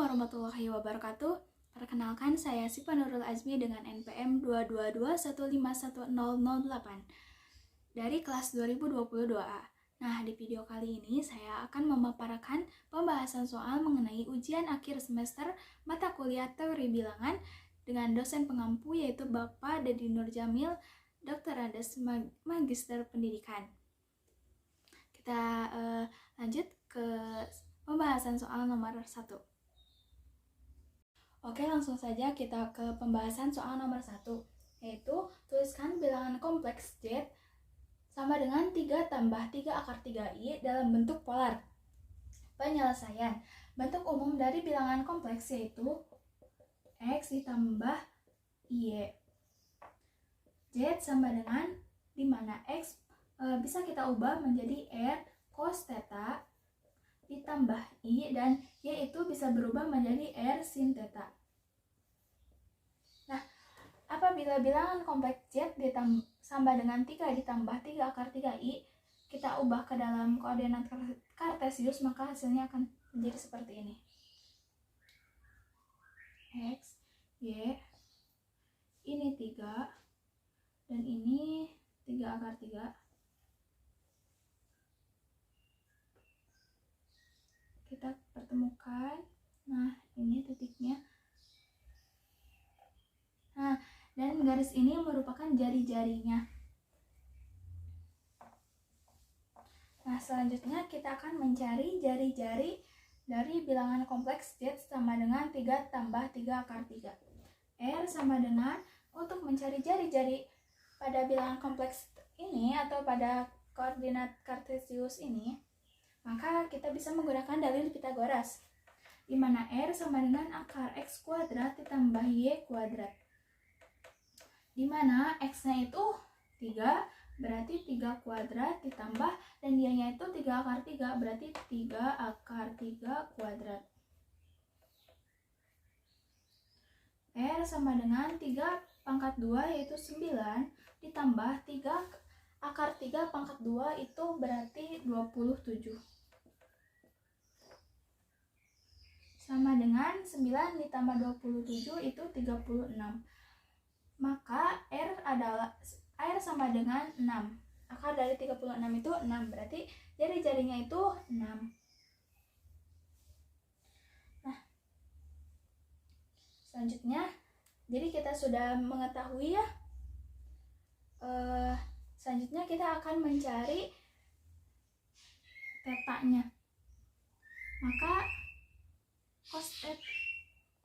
warahmatullahi wabarakatuh. Perkenalkan, saya Sifa Nurul Azmi dengan NPM 222151008 dari kelas 2022A. Nah, di video kali ini saya akan memaparkan pembahasan soal mengenai ujian akhir semester mata kuliah teori bilangan dengan dosen pengampu yaitu Bapak Dedi Nur Jamil, Dr. Andes, Magister Pendidikan. Kita lanjut ke pembahasan soal nomor 1. Oke, langsung saja kita ke pembahasan soal nomor 1, yaitu tuliskan bilangan kompleks Z sama dengan 3 tambah 3 akar 3i dalam bentuk polar. Penyelesaian. Bentuk umum dari bilangan kompleks yaitu X ditambah Y. Z sama dengan dimana X bisa kita ubah menjadi R cos theta ditambah I dan Y itu bisa berubah menjadi R sin theta. Nah, apabila bilangan kompleks Z sama dengan 3 ditambah 3 akar 3i, kita ubah ke dalam koordinat kartesius, maka hasilnya akan menjadi seperti ini. X, Y, ini 3, dan ini 3 akar 3. Kita pertemukan. Nah, ini titiknya. Nah, dan garis ini merupakan jari-jarinya. Nah, selanjutnya kita akan mencari jari-jari dari bilangan kompleks Z sama dengan 3 tambah 3 akar 3. R sama dengan, untuk mencari jari-jari pada bilangan kompleks ini atau pada koordinat kartesius ini, maka kita bisa menggunakan dalil Pythagoras, di mana R sama dengan akar X kuadrat ditambah Y kuadrat. Di mana X-nya itu 3, berarti 3 kuadrat ditambah, dan Y-nya itu 3 akar 3, berarti 3 akar 3 kuadrat. R sama dengan 3 pangkat 2 yaitu 9, ditambah 3 akar 3 pangkat 2 itu berarti 27. Sama dengan 9 ditambah 27 itu 36. Maka R sama dengan 6. Akar dari 36 itu 6, berarti jari-jarinya itu 6. Nah, selanjutnya, jadi kita sudah mengetahui ya. Selanjutnya kita akan mencari tetanya. Maka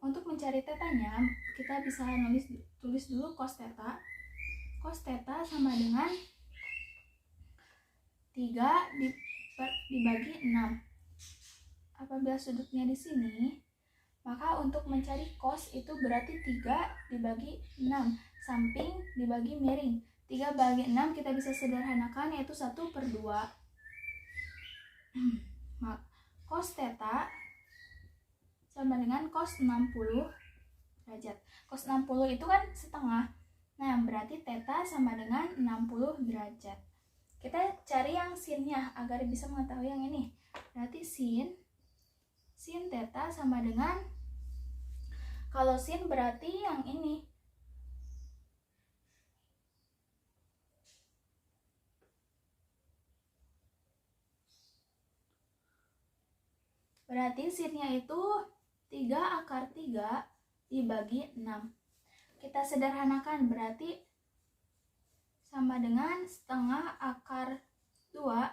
untuk mencari tetanya, kita bisa tulis dulu cos theta. Cos theta sama dengan 3 dibagi 6. Apabila sudutnya di sini, maka untuk mencari cos itu berarti 3 dibagi 6, samping dibagi miring. 3 bagi 6 kita bisa sederhanakan yaitu 1/2. Cos theta sama dengan cos 60 derajat. Cos 60 itu kan setengah. Nah, berarti theta sama dengan 60 derajat. Kita cari yang sinnya agar bisa mengetahui yang ini. Berarti sin theta sama dengan, kalau sin berarti yang ini. Berarti sinnya itu 3 akar 3 dibagi 6. Kita sederhanakan, berarti sama dengan setengah akar 2.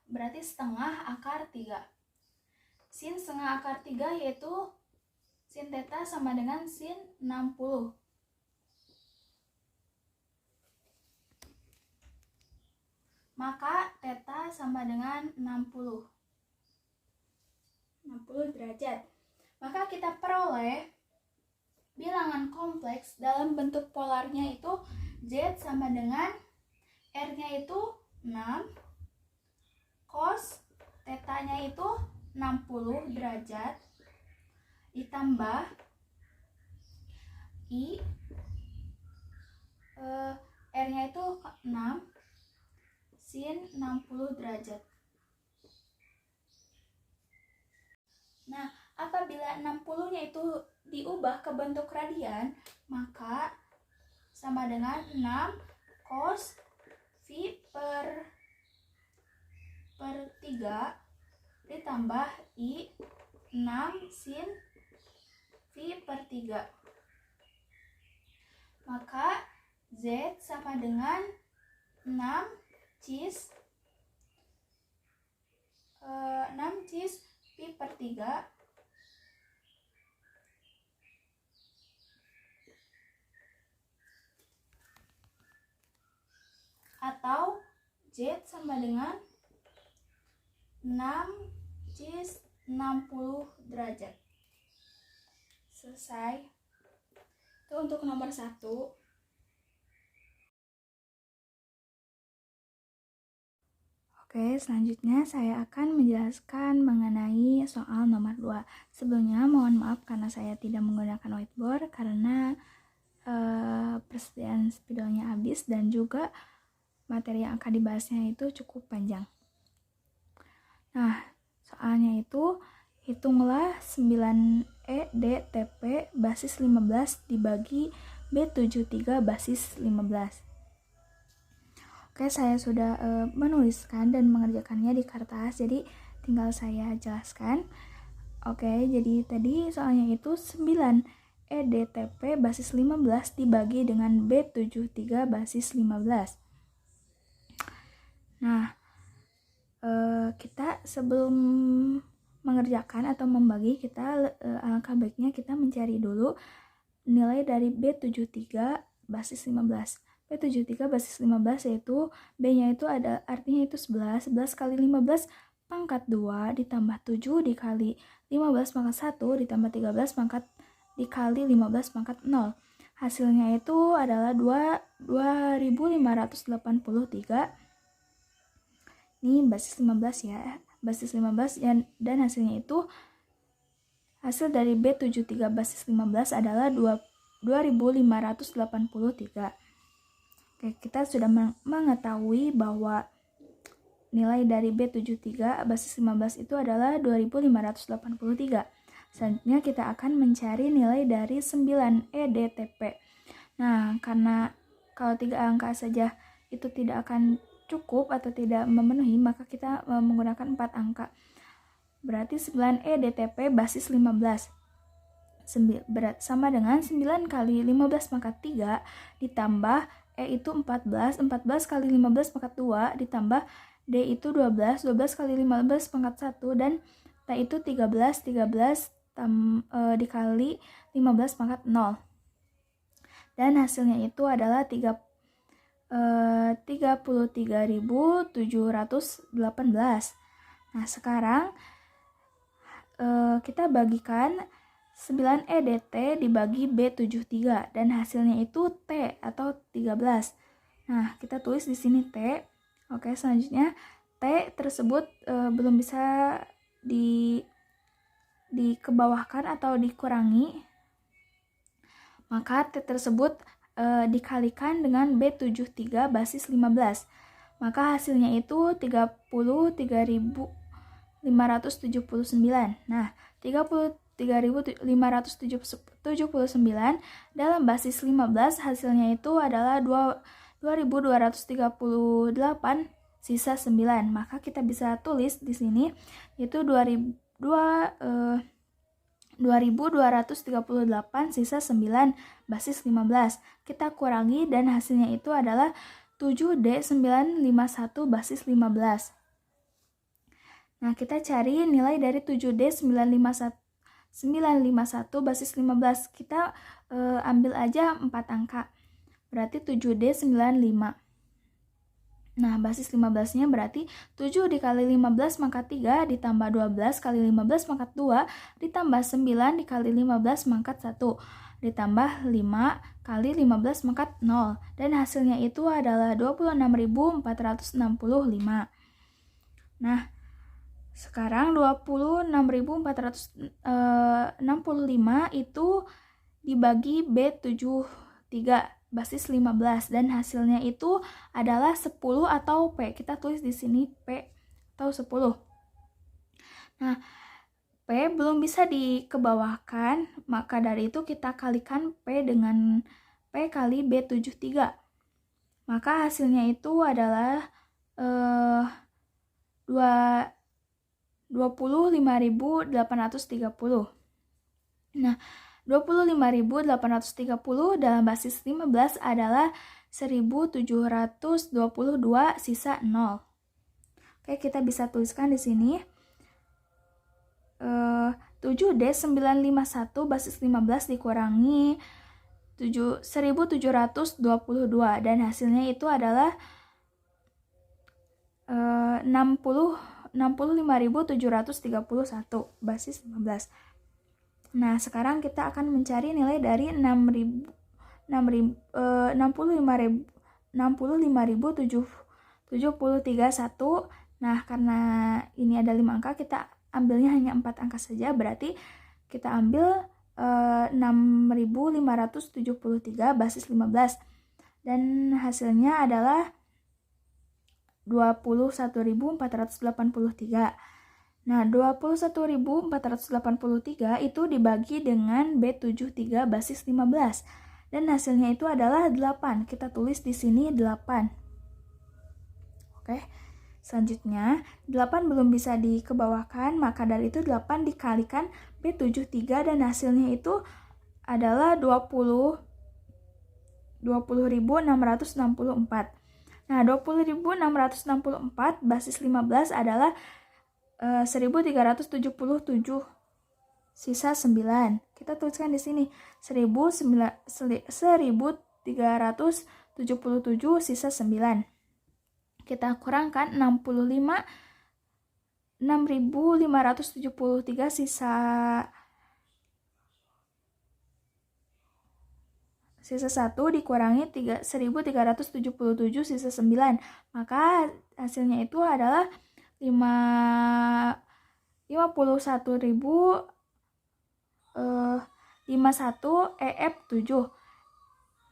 Berarti setengah akar 3. Sin setengah akar 3 yaitu sin theta sama dengan sin 60. Maka theta sama dengan 60 derajat. Maka kita peroleh bilangan kompleks dalam bentuk polarnya itu Z sama dengan R-nya itu 6, cos theta-nya itu 60 derajat, ditambah I, R-nya itu 6, sin 60 derajat. Nah, apabila 60-nya itu diubah ke bentuk radian, maka sama dengan 6 cos V per 3 ditambah I 6 sin V per 3. Maka Z sama dengan 6 cis V per 3 atau Z sama dengan 6 cis 60 derajat. Selesai. Itu untuk nomor 1. Oke, selanjutnya saya akan menjelaskan mengenai soal nomor 2. Sebelumnya mohon maaf karena saya tidak menggunakan whiteboard karena persediaan spidolnya habis dan juga materi yang akan dibahasnya itu cukup panjang. Nah, soalnya itu hitunglah 9E DTP basis 15 dibagi B73 basis 15. Oke, saya sudah menuliskan dan mengerjakannya di kertas, jadi tinggal saya jelaskan. Oke, jadi tadi soalnya itu 9E DTP basis 15 dibagi dengan B73 basis 15. Nah, kita sebelum mengerjakan atau membagi, kita alangkah baiknya kita mencari dulu nilai dari B73 basis 15. B73 basis 15 yaitu B-nya itu ada artinya itu 11 kali 15 pangkat 2 ditambah 7 dikali 15 pangkat 1 ditambah 13 pangkat dikali 15 pangkat 0. Hasilnya itu adalah 2583. Ini basis 15 ya, basis 15 dan hasilnya itu hasil dari B73 basis 15 adalah 2583. Oke, kita sudah mengetahui bahwa nilai dari B73 basis 15 itu adalah 2583. Selanjutnya kita akan mencari nilai dari 9E DTP. Nah, karena kalau 3 angka saja itu tidak akan cukup atau tidak memenuhi, maka kita menggunakan 4 angka. Berarti 9E DTP basis 15 sama dengan 9 kali 15 pangkat 3 ditambah E itu 14 kali 15 pangkat 2 ditambah D itu 12 kali 15 pangkat 1 dan T itu 13 dikali 15 pangkat 0. Dan hasilnya itu adalah 33.718. Nah, sekarang kita bagikan 9E DT dibagi B73 dan hasilnya itu T atau 13. Nah, kita tulis di sini T. Oke, selanjutnya T tersebut belum bisa dikebawahkan atau dikurangi. Maka T tersebut dikalikan dengan B73 basis 15. Maka hasilnya itu 33.579. Nah, 33.579 dalam basis 15 hasilnya itu adalah 2238 sisa 9. Maka kita bisa tulis di sini yaitu 2238 sisa 9 basis 15. Kita kurangi dan hasilnya itu adalah 7D951 basis 15. Nah, kita cari nilai dari 7D951 basis 15. Kita ambil aja 4 angka. Berarti 7D95. Nah, basis 15-nya berarti 7 dikali 15 pangkat 3 ditambah 12 kali 15 pangkat 2 ditambah 9 dikali 15 pangkat 1 ditambah 5 kali 15 pangkat 0. Dan hasilnya itu adalah 26.465. Nah, sekarang 26.465 itu dibagi B73 basis 15 dan hasilnya itu adalah 10 atau P. Kita tulis di sini P atau 10. Nah, P belum bisa dikebawahkan, maka dari itu kita kalikan P dengan P kali B73. Maka hasilnya itu adalah 25.830. Nah, 25.830 dalam basis 15 adalah 1.722 sisa 0. Oke, kita bisa tuliskan di sini 7D951 basis 15 dikurangi 1.722 dan hasilnya itu adalah 65.731 basis 15. Nah, sekarang kita akan mencari nilai dari 65.073 Nah, karena ini ada 5 angka, kita ambilnya hanya 4 angka saja, berarti kita ambil 6.573 basis 15 dan hasilnya adalah 21.483. Nah, 21.483 itu dibagi dengan B73 basis 15 dan hasilnya itu adalah 8. Kita tulis di sini 8. Oke. Selanjutnya, 8 belum bisa dikebawahkan, maka dari itu 8 dikalikan B73 dan hasilnya itu adalah 20.664. Nah, 20.664 basis 15 adalah 1.377 sisa 9. Kita tuliskan di sini 1.377 sisa 9. Kita kurangkan 6.573 sisa 1 dikurangi 1.377 sisa 9. Maka hasilnya itu adalah 51 EF7.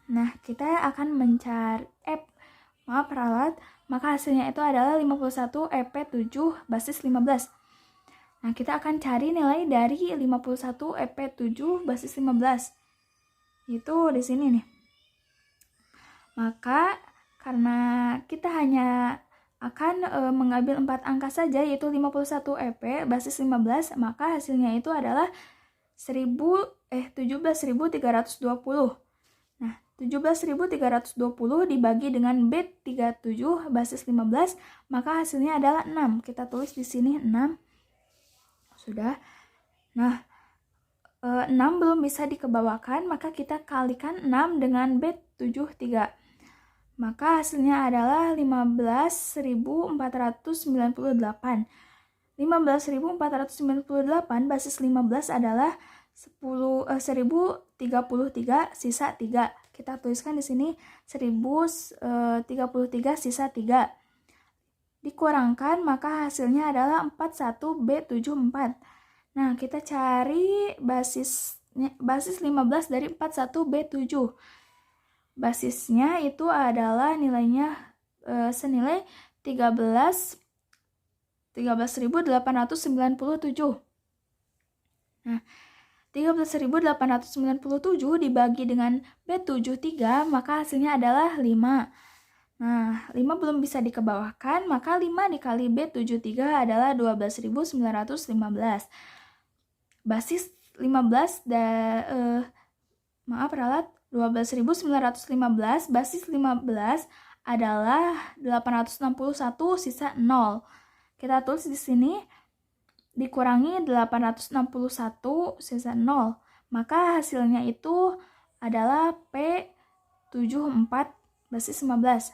Nah, kita akan mencari ralat, maka hasilnya itu adalah 51 EP7 basis 15. Nah, kita akan cari nilai dari 51 EP7 basis 15. Itu di sini nih. Maka karena kita hanya akan mengambil 4 angka saja, yaitu 51 EP basis 15, maka hasilnya itu adalah 17.320. Nah, 17.320 dibagi dengan B37 basis 15, maka hasilnya adalah 6. Kita tulis di sini 6. Sudah. Nah, 6 belum bisa dikebawahkan, maka kita kalikan 6 dengan B73. Maka hasilnya adalah 15.498. 15.498 basis 15 adalah 1.033 sisa 3. Kita tuliskan di sini 1.033 sisa 3. Dikurangkan, maka hasilnya adalah 41B74. Nah, kita cari basis 15 dari 41B7. Basisnya itu adalah nilainya senilai 13.897. Nah, 13.897 dibagi dengan B73, maka hasilnya adalah 5. Nah, 5 belum bisa dikebawahkan, maka 5 dikali B73 adalah 12.915. Basis 15 ralat 12.915 basis 15 adalah 861 sisa 0. Kita tulis di sini dikurangi 861 sisa 0. Maka hasilnya itu adalah P74 basis 15.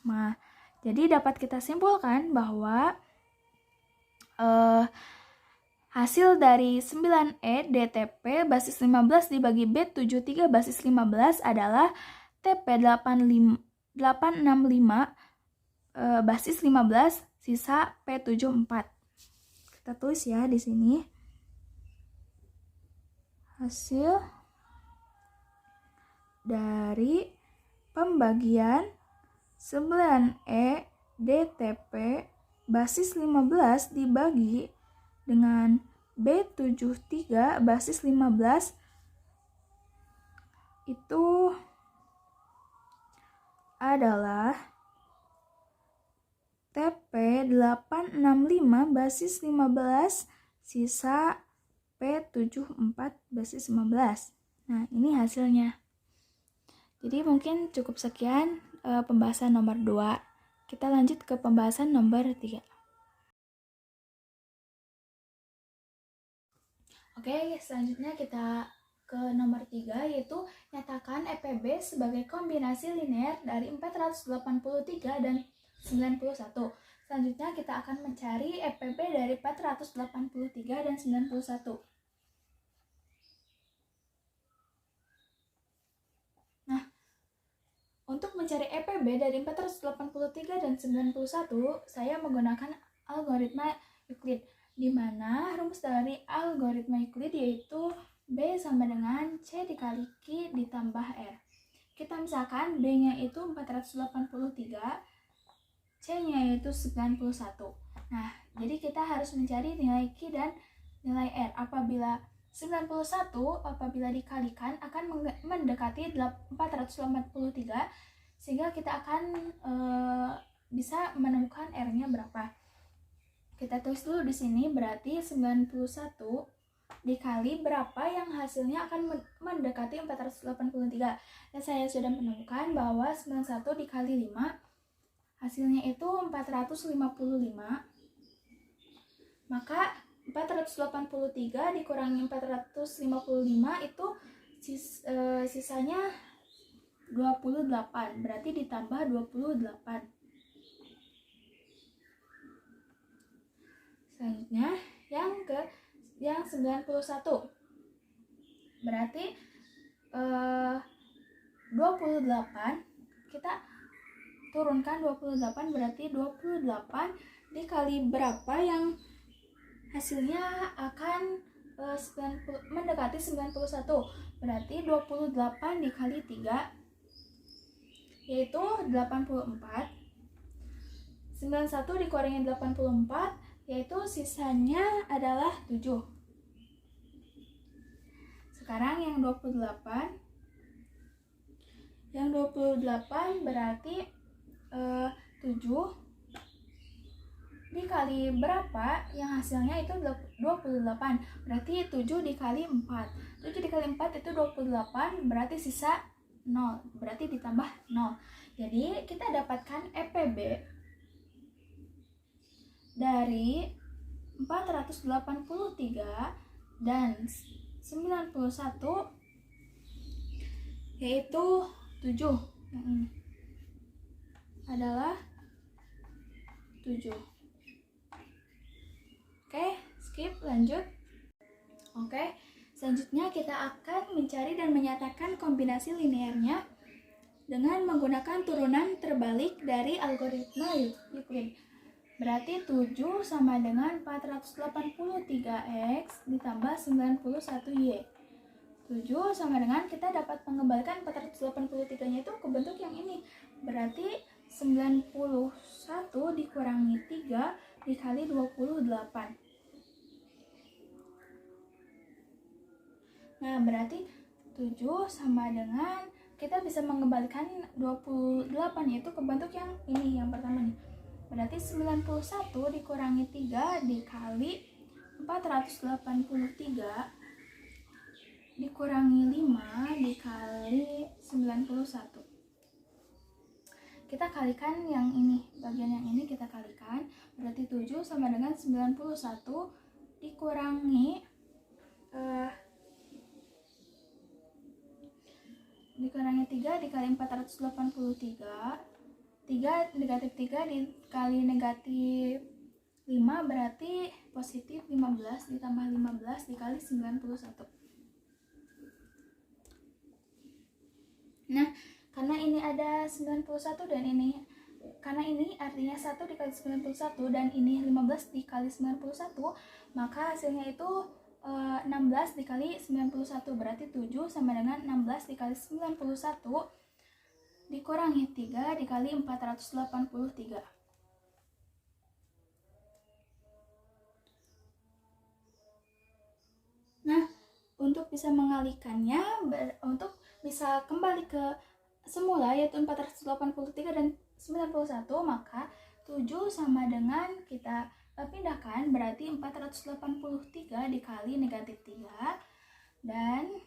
Nah, jadi dapat kita simpulkan bahwa hasil dari 9E DTP basis 15 dibagi B73 basis 15 adalah TP865 basis 15 sisa P74. Kita tulis ya di sini. Hasil dari pembagian 9E DTP basis 15 dibagi dengan B73 basis 15 itu adalah TP865 basis 15 sisa P74 basis 15. Nah, ini hasilnya. Jadi mungkin cukup sekian pembahasan nomor 2. Kita lanjut ke pembahasan nomor 3. Oke, selanjutnya kita ke nomor 3, yaitu nyatakan EPB sebagai kombinasi linear dari 483 dan 91. Selanjutnya kita akan mencari EPB dari 483 dan 91. Nah, untuk mencari EPB dari 483 dan 91, saya menggunakan algoritma Euclid, di mana rumus dari algoritma Euclid yaitu B sama dengan C dikali Q ditambah R. Kita misalkan B-nya itu 483, C-nya yaitu 91. Nah, jadi kita harus mencari nilai Q dan nilai R. Apabila 91 apabila dikalikan akan mendekati 483, sehingga kita akan bisa menemukan R-nya berapa. Kita tulis dulu di sini, berarti 91 dikali berapa yang hasilnya akan mendekati 483. Dan saya sudah menemukan bahwa 91 dikali 5 hasilnya itu 455. Maka 483 dikurangi 455 itu sisanya 28, berarti ditambah 28. Selanjutnya yang 91, berarti 28 kita turunkan 28, berarti 28 dikali berapa yang hasilnya akan mendekati 91, berarti 28 dikali 3 yaitu 84. 91 dikurangi 84 yaitu sisanya adalah 7. Sekarang yang 28 berarti 7 dikali berapa yang hasilnya itu 28, berarti 7 dikali 4. 7 dikali 4 itu 28, berarti sisa 0, berarti ditambah 0. Jadi kita dapatkan EPB dari 483 dan 91 yaitu 7. Yang ini adalah 7. Oke, skip, lanjut. Oke, selanjutnya kita akan mencari dan menyatakan kombinasi linearnya dengan menggunakan turunan terbalik dari algoritma Euclid. Berarti 7 sama dengan 483x ditambah 91y. 7 sama dengan, kita dapat mengembalikan 483-nya itu ke bentuk yang ini. Berarti 91 dikurangi 3 dikali 28. Nah, berarti 7 sama dengan, kita bisa mengembalikan 28 itu ke bentuk yang ini, yang pertama nih. Berarti 91 dikurangi 3 dikali 483 dikurangi 5 dikali 91. Kita kalikan yang ini, bagian yang ini kita kalikan. Berarti 7 sama dengan 91 dikurangi dikurangi 3 dikali 483. 3 negatif 3 dikali negatif 5 berarti positif 15 ditambah 15 dikali 91. Nah, karena ini ada 91 dan ini, karena ini artinya 1 dikali 91 dan ini 15 dikali 91, maka hasilnya itu 16 dikali 91, berarti 7 sama dengan 16 dikali 91 dikurangi 3 dikali 483. untuk bisa mengalikannya, untuk bisa kembali ke semula yaitu 483 dan 91, maka 7 sama dengan kita pindahkan, berarti 483 dikali negatif 3 dan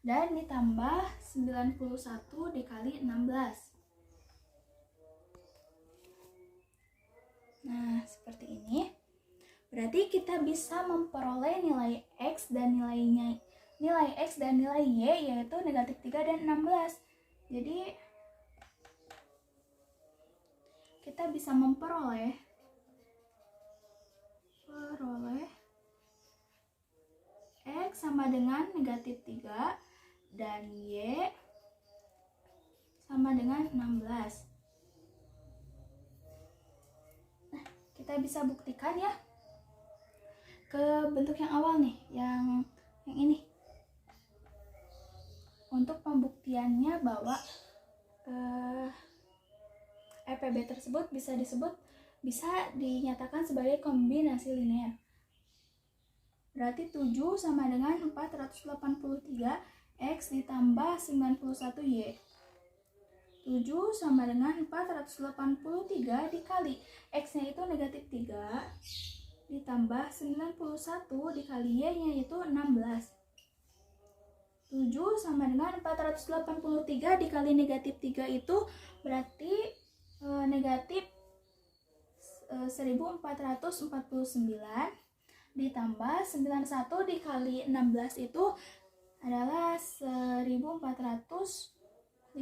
ditambah 91 dikali 16. Nah, seperti ini. Berarti kita bisa memperoleh nilai X dan nilai X dan nilai Y, yaitu negatif 3 dan 16. Jadi kita bisa memperoleh X sama dengan negatif 3 dan Y sama dengan 16. Nah, kita bisa buktikan ya ke bentuk yang awal nih, yang ini. Untuk pembuktiannya bahwa EPB tersebut bisa dinyatakan sebagai kombinasi linear. Berarti 7 sama dengan 483 X ditambah 91 Y. 7 sama dengan 483 dikali X-nya itu negatif 3 ditambah 91 dikali Y-nya itu 16. 7 sama dengan 483 dikali negatif 3 itu berarti negatif 1449 ditambah 91 dikali 16 itu adalah 1456.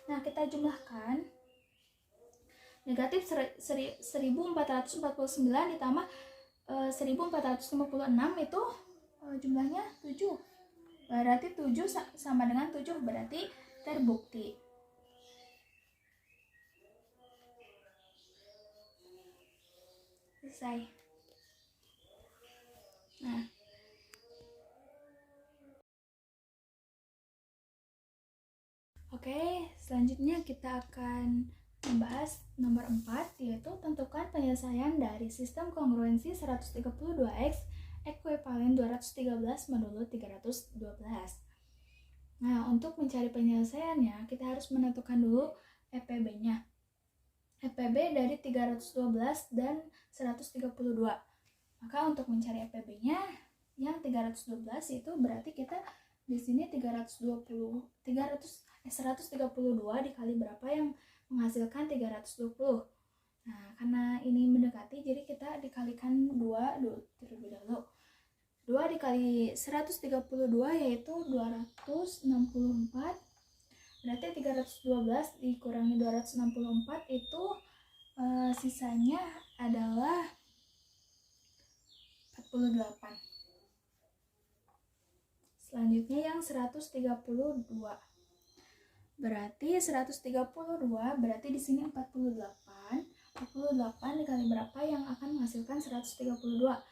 Nah, kita jumlahkan. Negatif 1449 ditambah 1456 itu jumlahnya 7. Berarti 7 sama dengan 7, berarti terbukti. Selesai. Nah, oke, selanjutnya kita akan membahas nomor 4, yaitu tentukan penyelesaian dari sistem kongruensi 132X ekuivalen 213 modulo 312. Nah, untuk mencari penyelesaiannya, kita harus menentukan dulu EPB-nya. EPB dari 312 dan 132. Maka untuk mencari EPB-nya yang 312 itu berarti kita di sini 132 dikali berapa yang menghasilkan 320. Nah, karena ini mendekati, jadi kita dikalikan 2 terlebih dahulu. 2 dikali 132 yaitu 264. Berarti 312 dikurangi 264 itu sisanya adalah 48. Selanjutnya yang 132. Berarti 132 berarti di sini 48. 48 dikali berapa yang akan menghasilkan 132?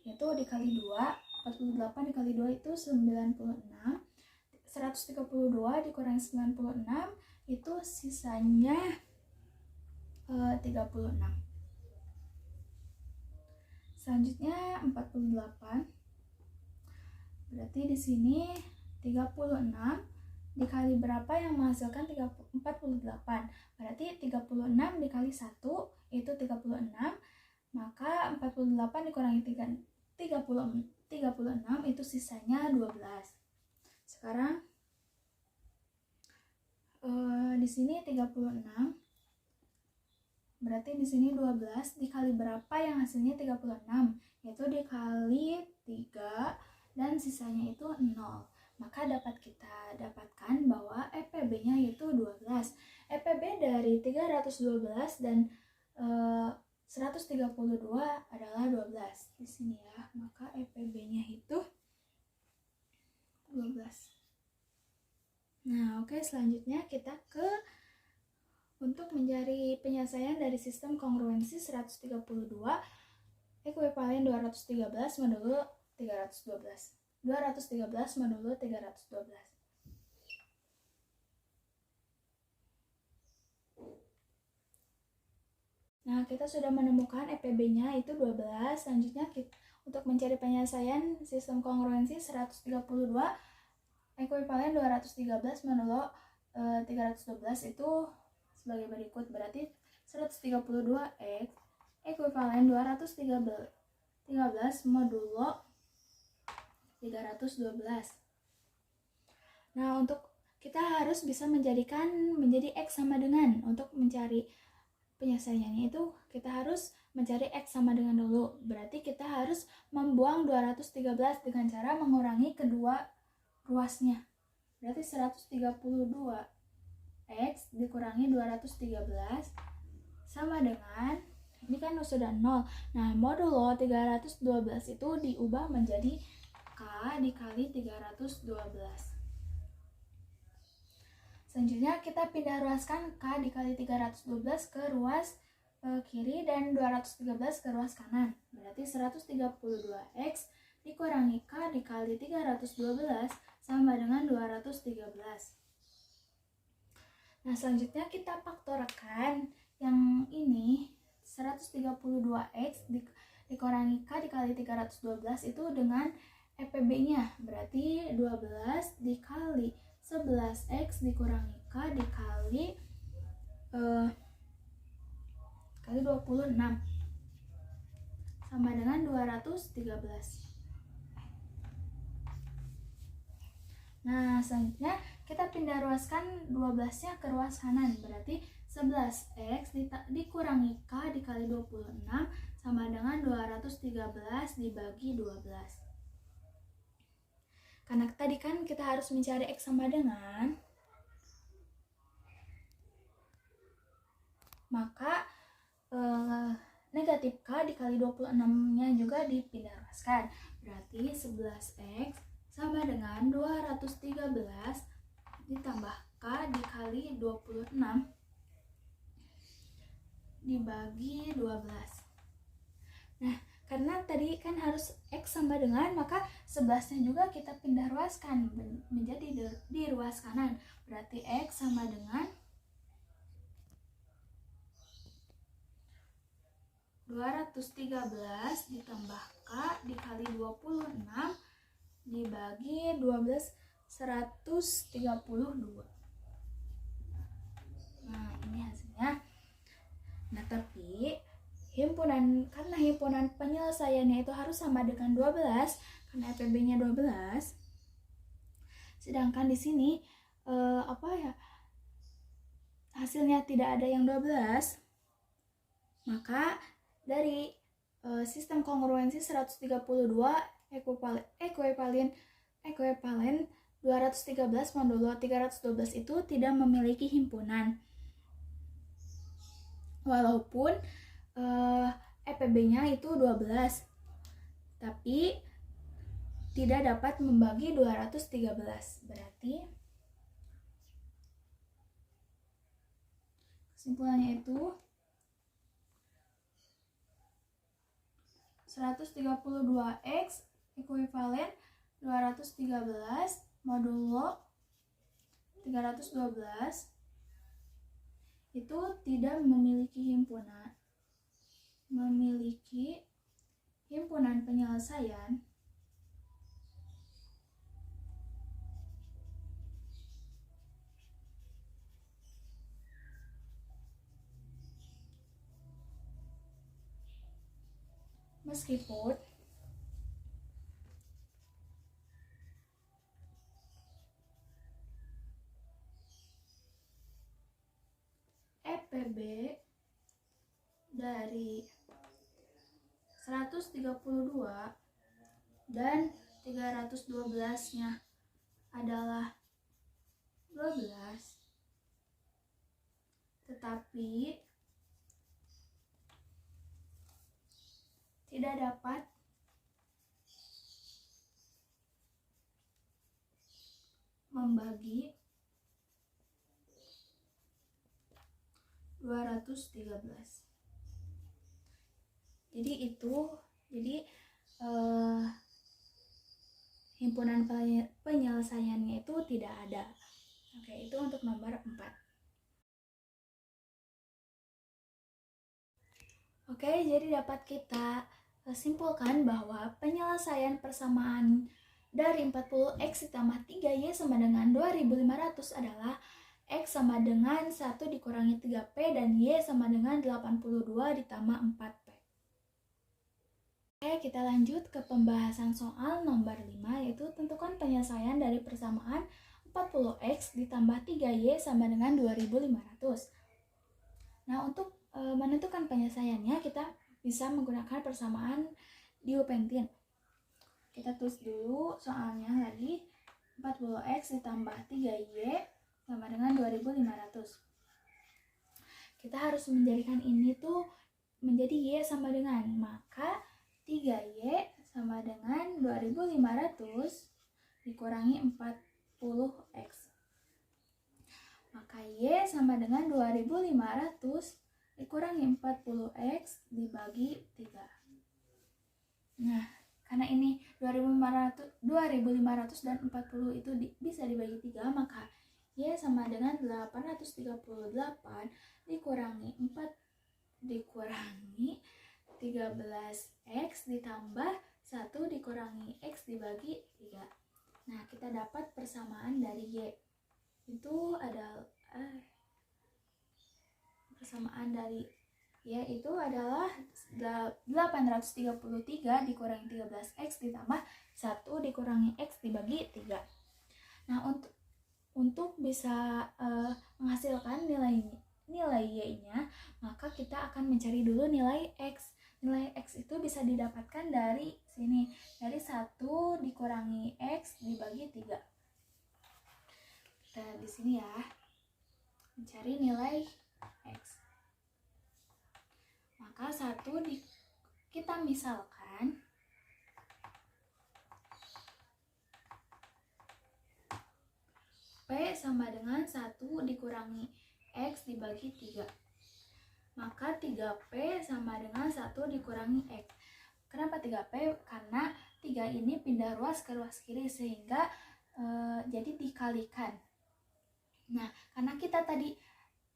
Yaitu dikali 2. 48 dikali 2 itu 96. 132 dikurangi 96 itu sisanya 36. Selanjutnya 48. Berarti di sini 36 dikali berapa yang menghasilkan 48? Berarti 36 dikali 1 itu 36. Maka 48 dikurangi 36 itu sisanya 12. Sekarang di sini 36. Berarti di sini 12 dikali berapa yang hasilnya 36? Yaitu dikali 3 dan sisanya itu 0. Maka dapat kita dapatkan bahwa EPB-nya itu 12. EPB dari 312 dan 132 adalah 12 di sini ya. Maka EPB-nya itu 12. Nah, oke, selanjutnya kita untuk mencari penyelesaian dari sistem kongruensi 132 ekuivalen 213 modulo 312. 213 modulo 312. Nah, kita sudah menemukan EPB-nya itu 12. Selanjutnya Untuk mencari penyelesaian sistem kongruensi 132 ekuivalen 213 modulo 312 itu sebagai berikut. Berarti 132X ekuivalen 213 modulo 312. Nah, untuk kita harus bisa menjadi X sama dengan. Untuk mencari penyelesaiannya itu kita harus mencari X sama dengan dulu. Berarti kita harus membuang 213 dengan cara mengurangi kedua ruasnya. Berarti 132X dikurangi 213 sama dengan, ini kan sudah 0. Nah, modulo 312 itu diubah menjadi K dikali 312. Selanjutnya kita pindah ruaskan K dikali 312 ke ruas kiri dan 213 ke ruas kanan. Berarti 132X dikurangi K dikali 312 sama dengan 213. Nah, selanjutnya kita faktorkan yang ini. 132X dikurangi K dikali 312 itu dengan EPB-nya. Berarti 12 dikali 11X dikurangi K dikali kali 26 sama dengan 213. Nah, selanjutnya kita pindah ruaskan 12-nya ke ruas kanan. Berarti 11X dikurangi K dikali 26 sama dengan 213 dibagi 12. Karena tadi kan kita harus mencari X sama dengan, maka negatif K dikali 26-nya juga dipindah ruaskan. Berarti 11X sama dengan 213 ditambah K dikali 26 dibagi 12. Nah, karena tadi kan harus X sama dengan, maka 11-nya juga kita pindah ruaskan menjadi di ruas kanan. Berarti X sama dengan 213 ditambah K dikali 26 dibagi 12, 132. Nah, ini hasilnya. Nah, tapi karena himpunan penyelesaiannya itu harus sama dengan 12 karena EPB-nya 12. Sedangkan di sini hasilnya tidak ada yang 12. Maka dari sistem kongruensi 132 ekuivalen 213 modulo 312 itu tidak memiliki himpunan. Walaupun EPB-nya itu 12, tapi tidak dapat membagi 213. Berarti kesimpulannya itu 132X ekuivalen 213 modulo 312 itu tidak memiliki himpunan penyelesaian meskipun EPB dari 132 dan 312-nya adalah 12, tetapi tidak dapat membagi 213. Jadi himpunan penyelesaiannya itu tidak ada. Oke, itu untuk nomor 4. Oke, jadi dapat kita simpulkan bahwa penyelesaian persamaan dari 40x ditambah 3y sama dengan 2500 adalah x sama dengan 1 dikurangi 3p dan y sama dengan 82 ditambah 4p. Oke, kita lanjut ke pembahasan soal nomor 5, yaitu tentukan penyelesaian dari persamaan 40x ditambah 3y sama dengan 2500. Nah, untuk menentukan penyelesaiannya kita bisa menggunakan persamaan Diophantine. Kita tulis dulu soalnya lagi, 40x ditambah 3y sama dengan 2500. Kita harus menjadikan ini tuh menjadi y sama dengan, maka 3y sama dengan 2500 dikurangi 40x. Maka y sama dengan 2500 dikurangi 40x dibagi 3. Nah, karena ini 2500 dan 40 itu bisa dibagi 3, maka y sama dengan 838 dikurangi 13x ditambah 1 dikurangi x dibagi 3. Nah, kita dapat persamaan dari y. Itu adalah persamaan dari y itu adalah 833 dikurangi 13x ditambah 1 dikurangi x dibagi 3. Nah, untuk bisa menghasilkan nilai y-nya, maka kita akan mencari dulu nilai x. Nilai x itu bisa didapatkan dari sini, dari 1 dikurangi x dibagi 3. Kita di sini ya, mencari nilai x. Maka kita misalkan P sama dengan 1 dikurangi x dibagi 3. Maka 3P sama dengan 1 dikurangi x. Kenapa 3P? Karena 3 ini pindah ruas ke ruas kiri sehingga jadi dikalikan. Nah, karena kita tadi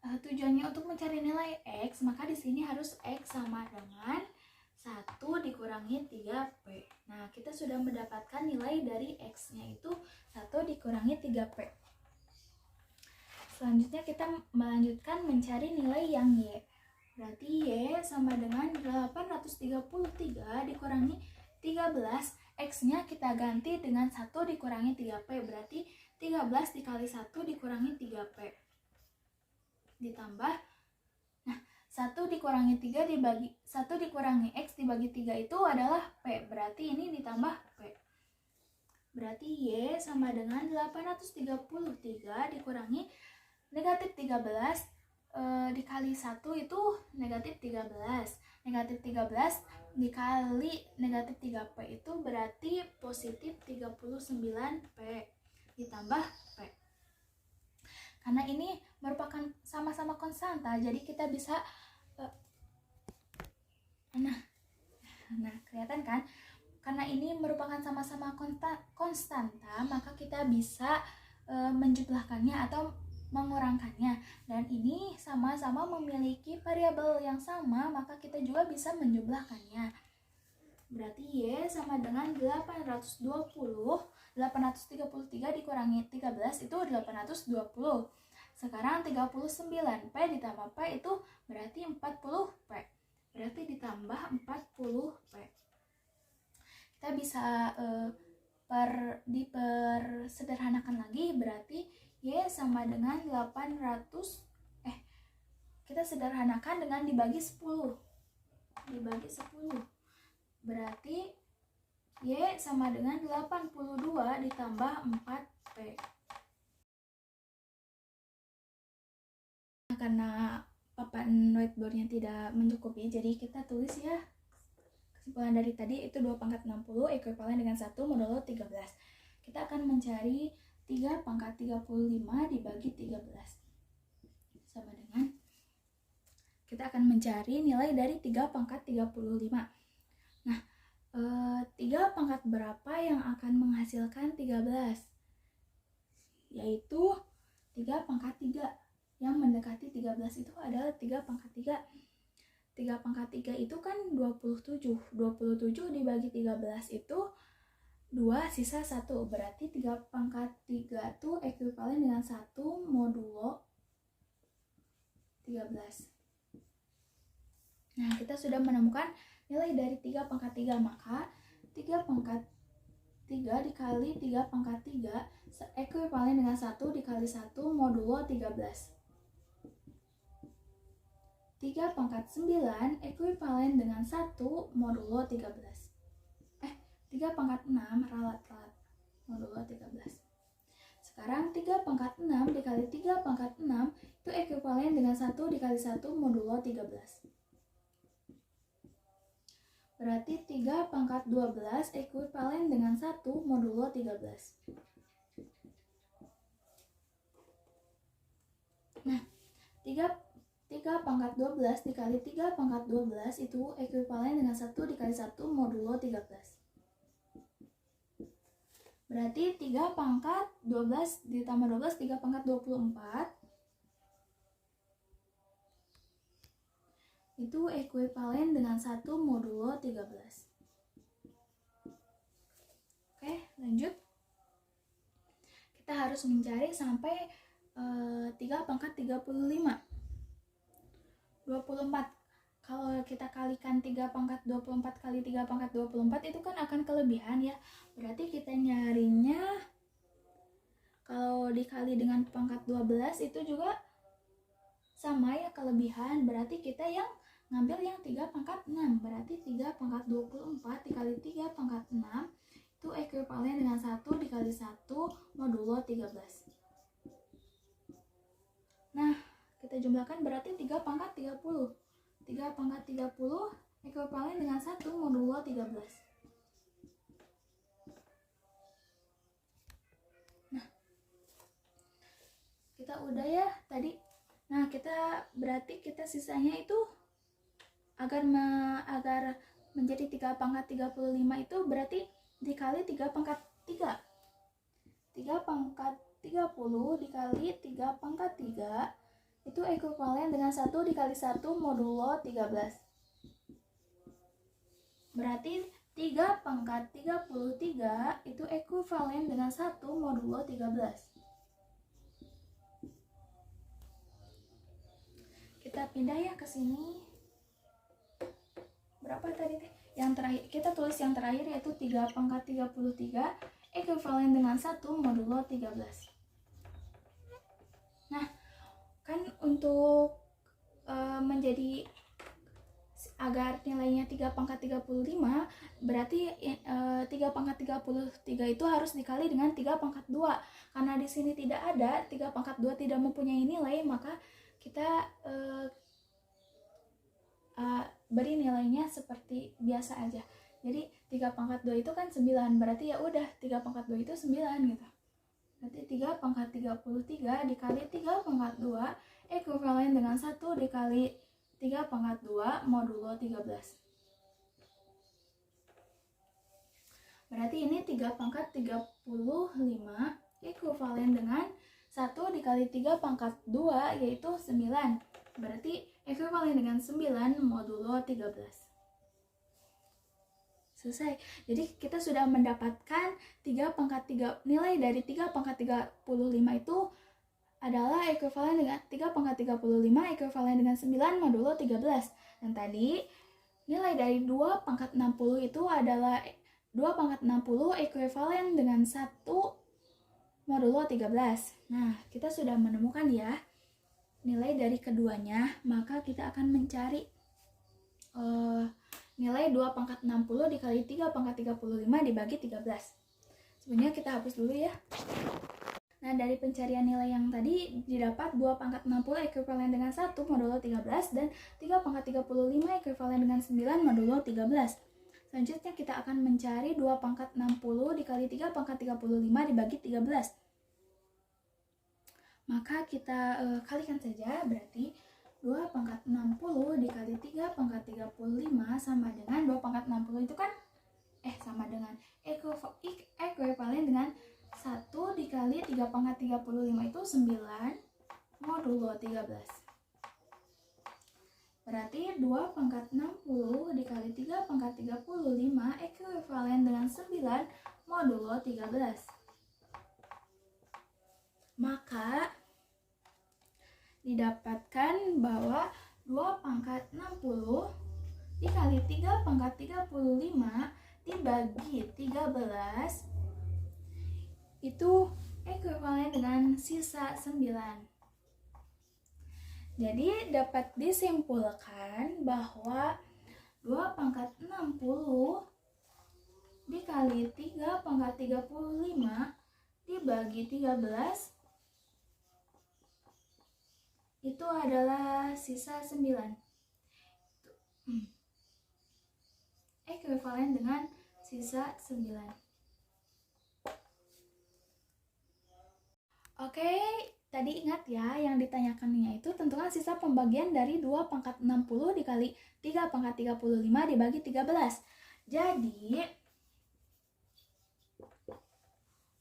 tujuannya untuk mencari nilai x, maka di sini harus x sama dengan 1 dikurangi 3P. Nah, kita sudah mendapatkan nilai dari x-nya itu 1 dikurangi 3P. Selanjutnya kita melanjutkan mencari nilai yang y. Berarti y sama dengan 833 dikurangi 13. X-nya kita ganti dengan 1 dikurangi 3P. Berarti 13 dikali 1 dikurangi 3P. Ditambah, nah 1 dikurangi 3 dibagi 1 dikurangi x dibagi 3 itu adalah P. Berarti ini ditambah P. Berarti y sama dengan 833 dikurangi negatif 13 dikali 1 itu negatif 13. Negatif 13 dikali negatif 3P itu berarti positif 39P ditambah P. Karena ini merupakan sama-sama konstanta, jadi kita bisa nah kelihatan kan? Karena ini merupakan sama-sama konstanta, maka kita bisa menjumlahkannya atau mengurangkannya. Dan ini sama-sama memiliki variabel yang sama, maka kita juga bisa menjumlahkannya. Berarti y sama dengan 833 dikurangi 13 itu 820. Sekarang 39P ditambah P itu berarti 40P. Berarti ditambah 40P. Kita bisa dipersederhanakan lagi, berarti y sama dengan 800 kita sederhanakan dengan dibagi 10. Dibagi 10. Berarti y sama dengan 82 ditambah 4P. Karena papan whiteboardnya tidak mencukupi, jadi kita tulis ya kesimpulan dari tadi itu 2 pangkat 60 ekuivalen dengan 1 modulo 13. Kita akan mencari 3 pangkat 35 dibagi 13 sama dengan, kita akan mencari nilai dari 3 pangkat 35. Nah, 3 pangkat berapa yang akan menghasilkan 13? Yaitu 3 pangkat 3. Yang mendekati 13 itu adalah 3 pangkat 3. 3 pangkat 3 itu kan 27. 27 dibagi 13 itu 2 sisa 1. Berarti 3 pangkat 3 itu ekuivalen dengan 1 modulo 13. Nah, kita sudah menemukan nilai dari 3 pangkat 3. Maka 3 pangkat 3 dikali 3 pangkat 3 ekuivalen dengan 1 dikali 1 modulo 13. 3 pangkat 9 ekuivalen dengan 1 modulo 13. 3 pangkat 6 ralat modulo 13. Sekarang 3 pangkat 6 dikali 3 pangkat 6 itu ekuivalen dengan 1 dikali 1 modulo 13. Berarti 3 pangkat 12 ekuivalen dengan 1 modulo 13. Nah, 3 pangkat 12 dikali 3 pangkat 12 itu ekuivalen dengan 1 dikali 1 modulo 13. Berarti 3 pangkat 12 ditambah 12, 3 pangkat 24 itu ekuivalen dengan 1 modulo 13. Oke, lanjut. Kita harus mencari sampai 3 pangkat 35. 24. Kalau kita kalikan 3 pangkat 24 kali 3 pangkat 24 itu kan akan kelebihan ya. Berarti kita nyarinya kalau dikali dengan pangkat 12 itu juga sama ya kelebihan. Berarti kita yang ngambil yang 3 pangkat 6. Berarti 3 pangkat 24 dikali 3 pangkat 6 itu ekuivalen dengan 1 dikali 1 modulo 13. Nah, kita jumlahkan berarti 3 pangkat 30. 3 pangkat 30 ekuivalen dengan 1 modulo 13. Nah, kita udah ya tadi. Nah, berarti kita sisanya itu agar menjadi 3 pangkat 35 itu berarti dikali 3 pangkat 3. 3 pangkat 30 dikali 3 pangkat 3 itu ekuivalen dengan 1 dikali 1 modulo 13. Berarti 3 pangkat 33 itu ekuivalen dengan 1 modulo 13. Kita pindah ya ke sini. Berapa tadi teh? Yang terakhir, kita tulis yang terakhir yaitu 3 pangkat 33 ekuivalen dengan 1 modulo 13. Nah, kan untuk menjadi agar nilainya 3 pangkat 35 berarti 3 pangkat 33 itu harus dikali dengan 3 pangkat 2. Karena di sini tidak ada 3 pangkat 2 tidak mempunyai nilai, maka kita beri nilainya seperti biasa aja. Jadi 3 pangkat 2 itu kan 9, berarti ya udah 3 pangkat 2 itu 9 gitu. Berarti 3 pangkat 33 dikali 3 pangkat 2 ekuivalen dengan 1 dikali 3 pangkat 2 modulo 13. Berarti ini 3 pangkat 35 ekuivalen dengan 1 dikali 3 pangkat 2 yaitu 9. Berarti ekuivalen dengan 9 modulo 13. Selesai. Jadi kita sudah mendapatkan 3 pangkat 3, nilai dari 3 pangkat 35 itu adalah ekuivalen dengan 3 pangkat 35 ekuivalen dengan 9 modulo 13. Dan tadi nilai dari 2 pangkat 60 itu adalah 2 pangkat 60 ekuivalen dengan 1 modulo 13. Nah, kita sudah menemukan ya nilai dari keduanya, maka kita akan mencari nilai 2 pangkat 60 dikali 3 pangkat 35 dibagi 13. Sebenarnya kita hapus dulu ya. Nah, dari pencarian nilai yang tadi didapat 2 pangkat 60 ekuivalen dengan 1 modulo 13 dan 3 pangkat 35 ekuivalen dengan 9 modulo 13. Selanjutnya kita akan mencari 2 pangkat 60 dikali 3 pangkat 35 dibagi 13. Maka kita kalikan saja, berarti 2 pangkat 60 dikali 3 pangkat 35 sama dengan 2 pangkat 60 itu kan sama dengan ekuivalen dengan 1 dikali 3 pangkat 35 itu 9 modulo 13. Berarti 2 pangkat 60 dikali 3 pangkat 35 ekuivalen dengan 9 modulo 13. Maka didapatkan bahwa 2 pangkat 60 dikali 3 pangkat 35 dibagi 13 itu ekuivalen dengan sisa 9. Jadi dapat disimpulkan bahwa 2 pangkat 60 dikali 3 pangkat 35 dibagi 13 itu adalah sisa 9. Ekuivalen dengan sisa 9. Oke, tadi ingat ya yang ditanyakannya itu tentukan sisa pembagian dari 2 pangkat 60 dikali 3 pangkat 35 dibagi 13. Jadi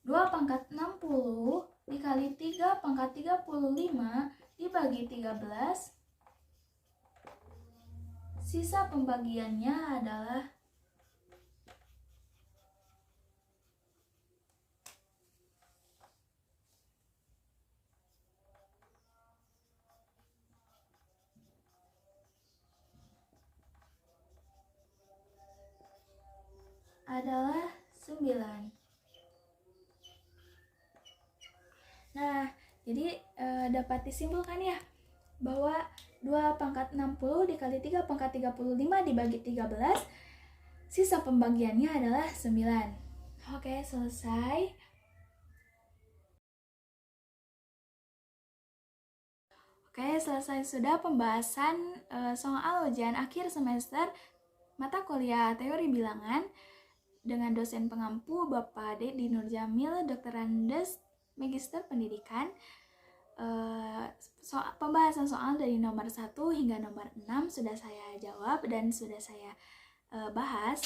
2 pangkat 60 dikali 3 pangkat 35 dibagi 13, sisa pembagiannya adalah adalah 9. Nah, jadi dapat disimpulkan ya bahwa 2 pangkat 60 dikali 3 pangkat 35 dibagi 13, sisa pembagiannya adalah 9. Oke, selesai. Oke, selesai sudah pembahasan soal ujian akhir semester mata kuliah teori bilangan dengan dosen pengampu Bapak Dedi Nurjamil, Dr. Andes, Magister Pendidikan. Pembahasan soal dari nomor 1 hingga nomor 6 sudah saya jawab dan sudah saya bahas.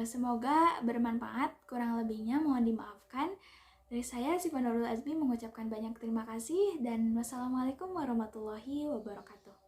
Semoga bermanfaat, kurang lebihnya mohon dimaafkan. Dari saya, Syifa Nurul Azmi, mengucapkan banyak terima kasih dan wassalamualaikum warahmatullahi wabarakatuh.